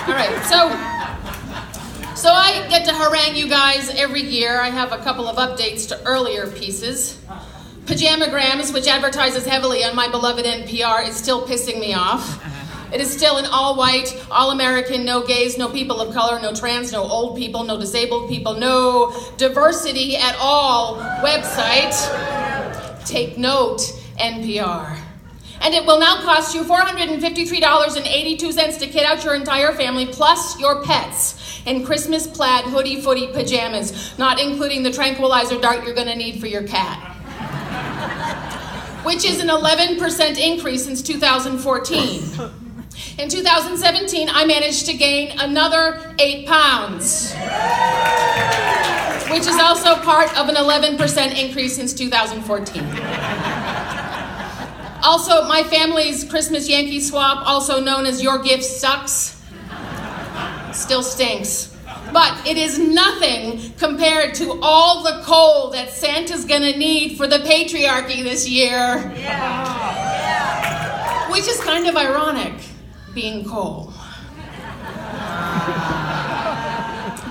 All right, so I get to harangue you guys every year. I have a couple of updates to earlier pieces. Pajamagrams, which advertises heavily on my beloved NPR, is still pissing me off. It is still an all-white, all-American, no gays, no people of color, no trans, no old people, no disabled people, no diversity at all website. Take note, NPR. And it will now cost you $453.82 to kit out your entire family, plus your pets, in Christmas plaid hoodie footy pajamas, not including the tranquilizer dart you're gonna need for your cat. Which is an 11% increase since 2014. In 2017, I managed to gain another 8 pounds, which is also part of an 11% increase since 2014. Also, my family's Christmas Yankee swap, also known as Your Gift Sucks, still stinks. But it is nothing compared to all the coal that Santa's gonna need for the patriarchy this year. Yeah. Which is kind of ironic, being coal.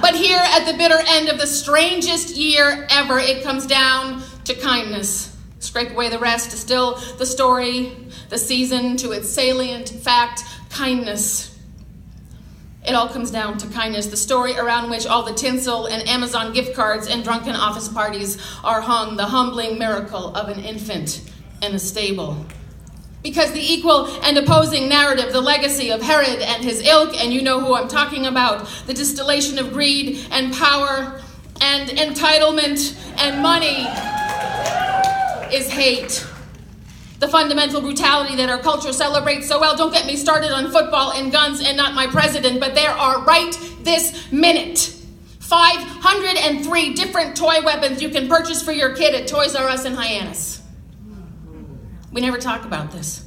But here at the bitter end of the strangest year ever, it comes down to kindness. Scrape away the rest, distill the story, the season to its salient fact, kindness. It all comes down to kindness, the story around which all the tinsel and Amazon gift cards and drunken office parties are hung, the humbling miracle of an infant in a stable. Because the equal and opposing narrative, the legacy of Herod and his ilk, and you know who I'm talking about, the distillation of greed and power and entitlement and money, is hate. The fundamental brutality that our culture celebrates so well. Don't get me started on football and guns and not my president, but there are right this minute 503 different toy weapons you can purchase for your kid at Toys R Us and Hyannis. We never talk about this.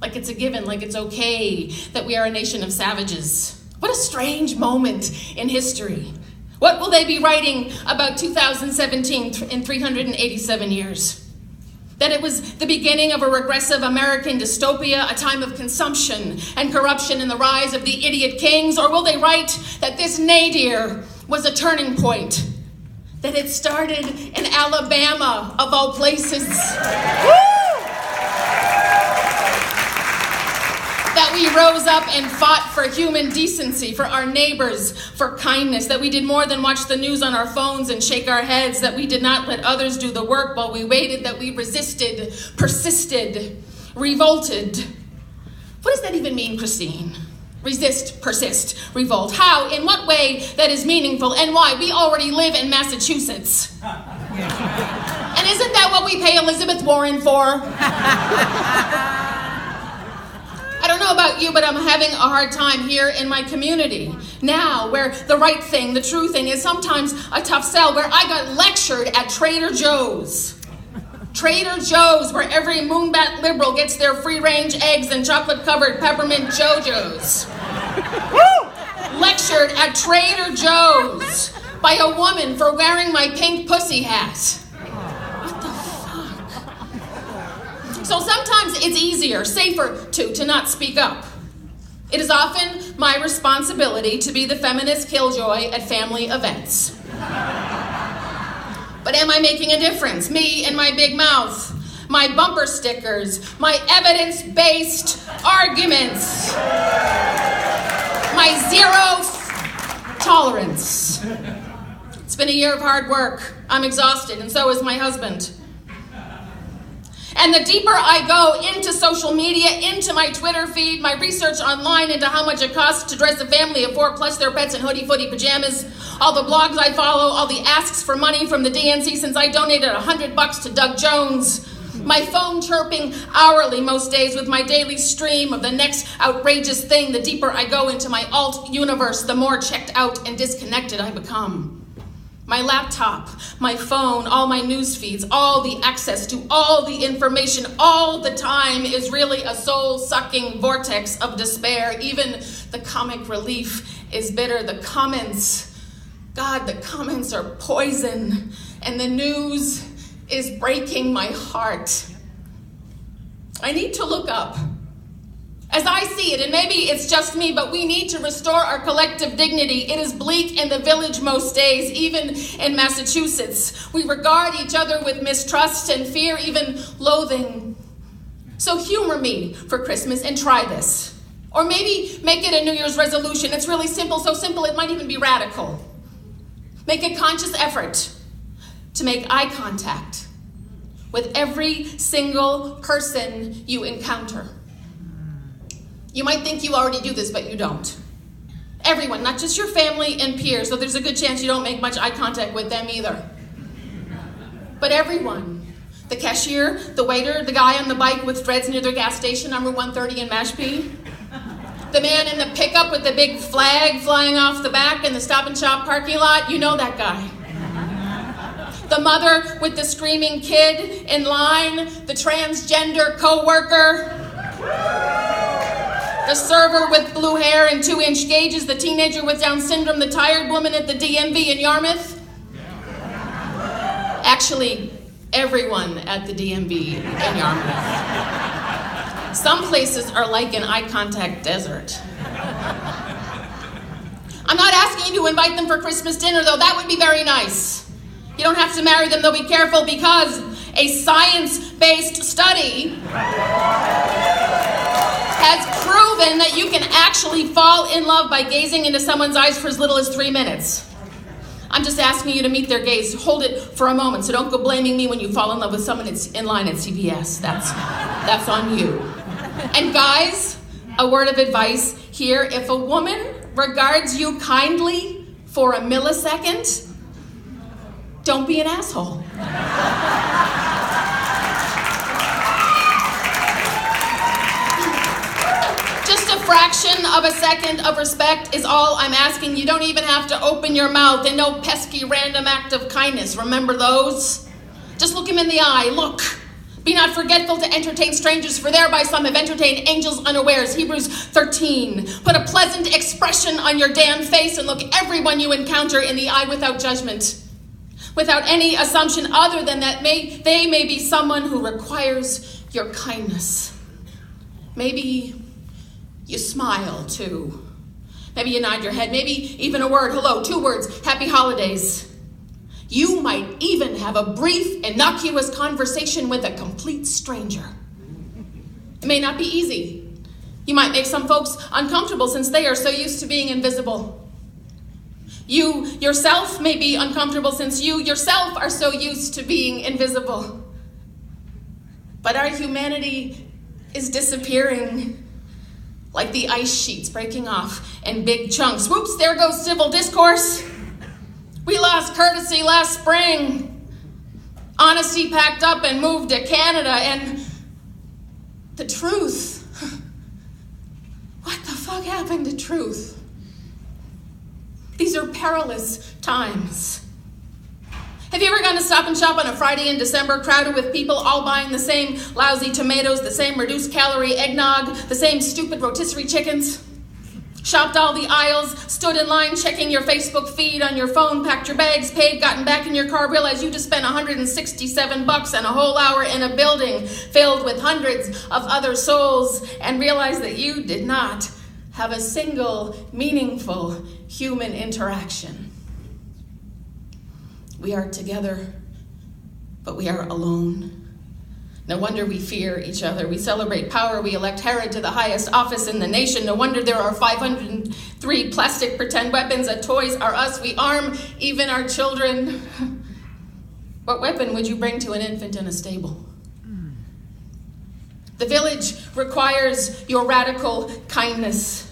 Like it's a given, like it's okay that we are a nation of savages. What a strange moment in history. What will they be writing about 2017 in 387 years? That it was the beginning of a regressive American dystopia, a time of consumption and corruption and the rise of the idiot kings? Or will they write that this nadir was a turning point? That it started in Alabama, of all places? That we rose up and fought for human decency, for our neighbors, for kindness, that we did more than watch the news on our phones and shake our heads, that we did not let others do the work while we waited, that we resisted, persisted, revolted. What does that even mean, Christine? Resist, persist, revolt. How? In what way that is meaningful, and why? We already live in Massachusetts. And isn't that what we pay Elizabeth Warren for? I don't know about you, but I'm having a hard time here in my community now, where the right thing, the true thing, is sometimes a tough sell, where I got lectured at Trader Joe's. Trader Joe's, where every moonbat liberal gets their free-range eggs and chocolate-covered peppermint JoJo's. Lectured at Trader Joe's by a woman for wearing my pink pussy hat. So sometimes it's easier, safer to not speak up. It is often my responsibility to be the feminist killjoy at family events. But am I making a difference? Me and my big mouth, my bumper stickers, my evidence-based arguments, my zero tolerance. It's been a year of hard work. I'm exhausted, and so is my husband. And the deeper I go into social media, into my Twitter feed, my research online into how much it costs to dress a family of 4 plus their pets in hoodie footy pajamas, all the blogs I follow, all the asks for money from the DNC since I donated $100 to Doug Jones, my phone chirping hourly most days with my daily stream of the next outrageous thing, the deeper I go into my alt universe, the more checked out and disconnected I become. My laptop, my phone, all my news feeds, all the access to all the information all the time is really a soul-sucking vortex of despair. Even the comic relief is bitter. The comments, God, the comments are poison. And the news is breaking my heart. I need to look up. As I see it, and maybe it's just me, but we need to restore our collective dignity. It is bleak in the village most days, even in Massachusetts. We regard each other with mistrust and fear, even loathing. So humor me for Christmas and try this. Or maybe make it a New Year's resolution. It's really simple, so simple it might even be radical. Make a conscious effort to make eye contact with every single person you encounter. You might think you already do this, but you don't. Everyone, not just your family and peers, so there's a good chance you don't make much eye contact with them either. But everyone. The cashier, the waiter, the guy on the bike with dreads near their gas station, number 130 in Mashpee. The man in the pickup with the big flag flying off the back in the Stop and Shop parking lot, you know that guy. The mother with the screaming kid in line, the transgender coworker. The server with blue hair and 2-inch gauges, the teenager with Down syndrome, the tired woman at the DMV in Yarmouth. Actually, everyone at the DMV in Yarmouth. Some places are like an eye contact desert. I'm not asking you to invite them for Christmas dinner, though. That would be very nice. You don't have to marry them, though. Be careful, because a science-based study has proven that you can actually fall in love by gazing into someone's eyes for as little as 3 minutes. I'm just asking you to meet their gaze. Hold it for a moment, so don't go blaming me when you fall in love with someone that's in line at CVS. That's on you. And guys, a word of advice here. If a woman regards you kindly for a millisecond, don't be an asshole. Just a fraction of a second of respect is all I'm asking. You don't even have to open your mouth, and no pesky random act of kindness. Remember those? Just look him in the eye. Look. Be not forgetful to entertain strangers, for thereby some have entertained angels unawares. Hebrews 13. Put a pleasant expression on your damn face and look everyone you encounter in the eye without judgment, without any assumption other than that they may be someone who requires your kindness. Maybe you smile, too. Maybe you nod your head. Maybe even a word, hello, 2 words, happy holidays. You might even have a brief, innocuous conversation with a complete stranger. It may not be easy. You might make some folks uncomfortable since they are so used to being invisible. You yourself may be uncomfortable since you yourself are so used to being invisible. But our humanity is disappearing, like the ice sheets breaking off in big chunks. Whoops, there goes civil discourse. We lost courtesy last spring. Honesty packed up and moved to Canada, and the truth. What the fuck happened to truth? These are perilous times. Have you ever gone to Stop and Shop on a Friday in December, crowded with people all buying the same lousy tomatoes, the same reduced calorie eggnog, the same stupid rotisserie chickens? Shopped all the aisles, stood in line checking your Facebook feed on your phone, packed your bags, paid, gotten back in your car, realized you just spent $167 and a whole hour in a building filled with hundreds of other souls, and realized that you did not have a single meaningful human interaction. We are together, but we are alone. No wonder we fear each other. We celebrate power. We elect Herod to the highest office in the nation. No wonder there are 503 plastic pretend weapons at Toys R Us. We arm even our children. What weapon would you bring to an infant in a stable? The village requires your radical kindness.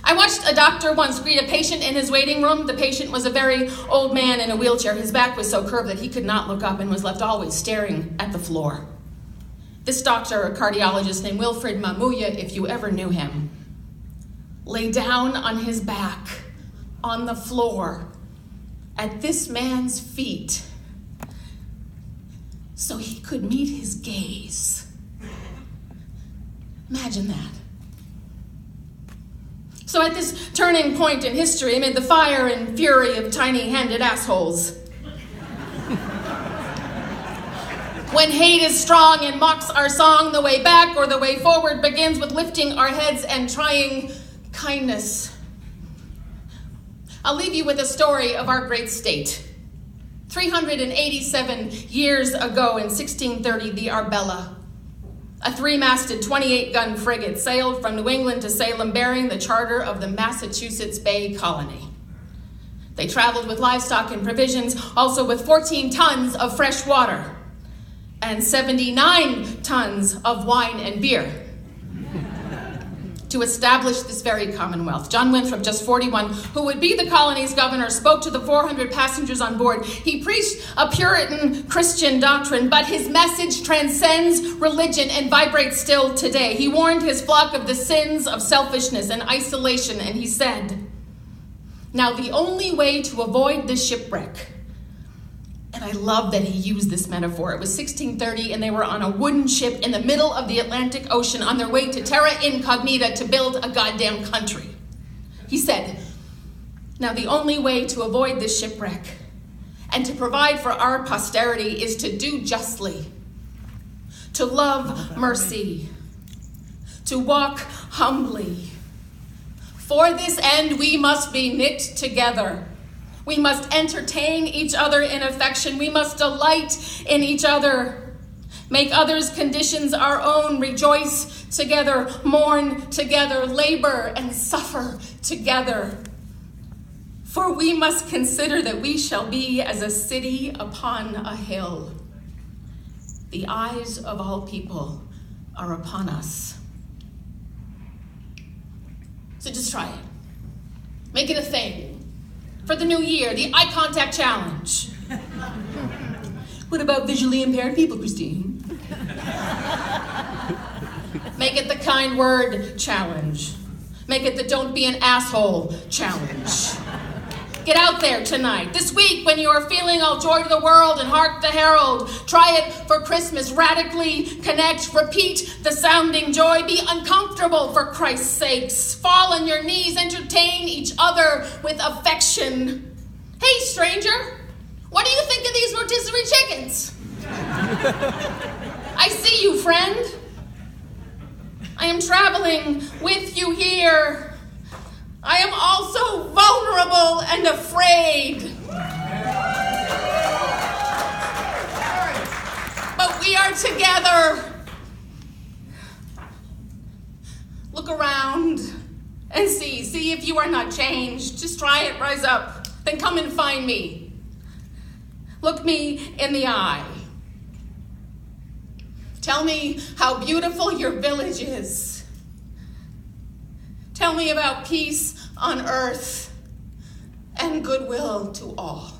I watched a doctor once greet a patient in his waiting room. The patient was a very old man in a wheelchair. His back was so curved that he could not look up and was left always staring at the floor. This doctor, a cardiologist named Wilfred Mamuya, if you ever knew him, lay down on his back on the floor at this man's feet so he could meet his gaze. Imagine that. So at this turning point in history, amid the fire and fury of tiny-handed assholes, When hate is strong and mocks our song, the way back or the way forward begins with lifting our heads and trying kindness. I'll leave you with a story of our great state. 387 years ago in 1630, the Arbella, a three-masted 28-gun frigate, sailed from New England to Salem bearing the charter of the Massachusetts Bay Colony. They traveled with livestock and provisions, also with 14 tons of fresh water and 79 tons of wine and beer to establish this very commonwealth. John Winthrop, just 41, who would be the colony's governor, spoke to the 400 passengers on board. He preached a Puritan Christian doctrine, but his message transcends religion and vibrates still today. He warned his flock of the sins of selfishness and isolation, and he said, "Now the only way to avoid this shipwreck," and I love that he used this metaphor. It was 1630 and they were on a wooden ship in the middle of the Atlantic Ocean on their way to terra incognita to build a goddamn country. He said, "Now the only way to avoid this shipwreck and to provide for our posterity is to do justly, to love mercy, to walk humbly. For this end we must be knit together. We must entertain each other in affection. We must delight in each other. Make others' conditions our own. Rejoice together. Mourn together. Labor and suffer together. For we must consider that we shall be as a city upon a hill. The eyes of all people are upon us." So just try it. Make it a thing. For the new year, the eye contact challenge. What about visually impaired people, Christine? Make it the kind word challenge. Make it the don't be an asshole challenge. Get out there tonight. This week, when you are feeling all joy to the world and hark the herald, try it for Christmas. Radically connect. Repeat the sounding joy. Be uncomfortable for Christ's sakes. Fall on your knees. Entertain each other with affection. Hey, stranger, what do you think of these rotisserie chickens? I see you, friend. I am traveling with you here. I am also vulnerable and afraid. But we are together. Look around and see if you are not changed. Just try it, rise up, then come and find me. Look me in the eye. Tell me how beautiful your village is. Tell me about peace on earth and goodwill to all.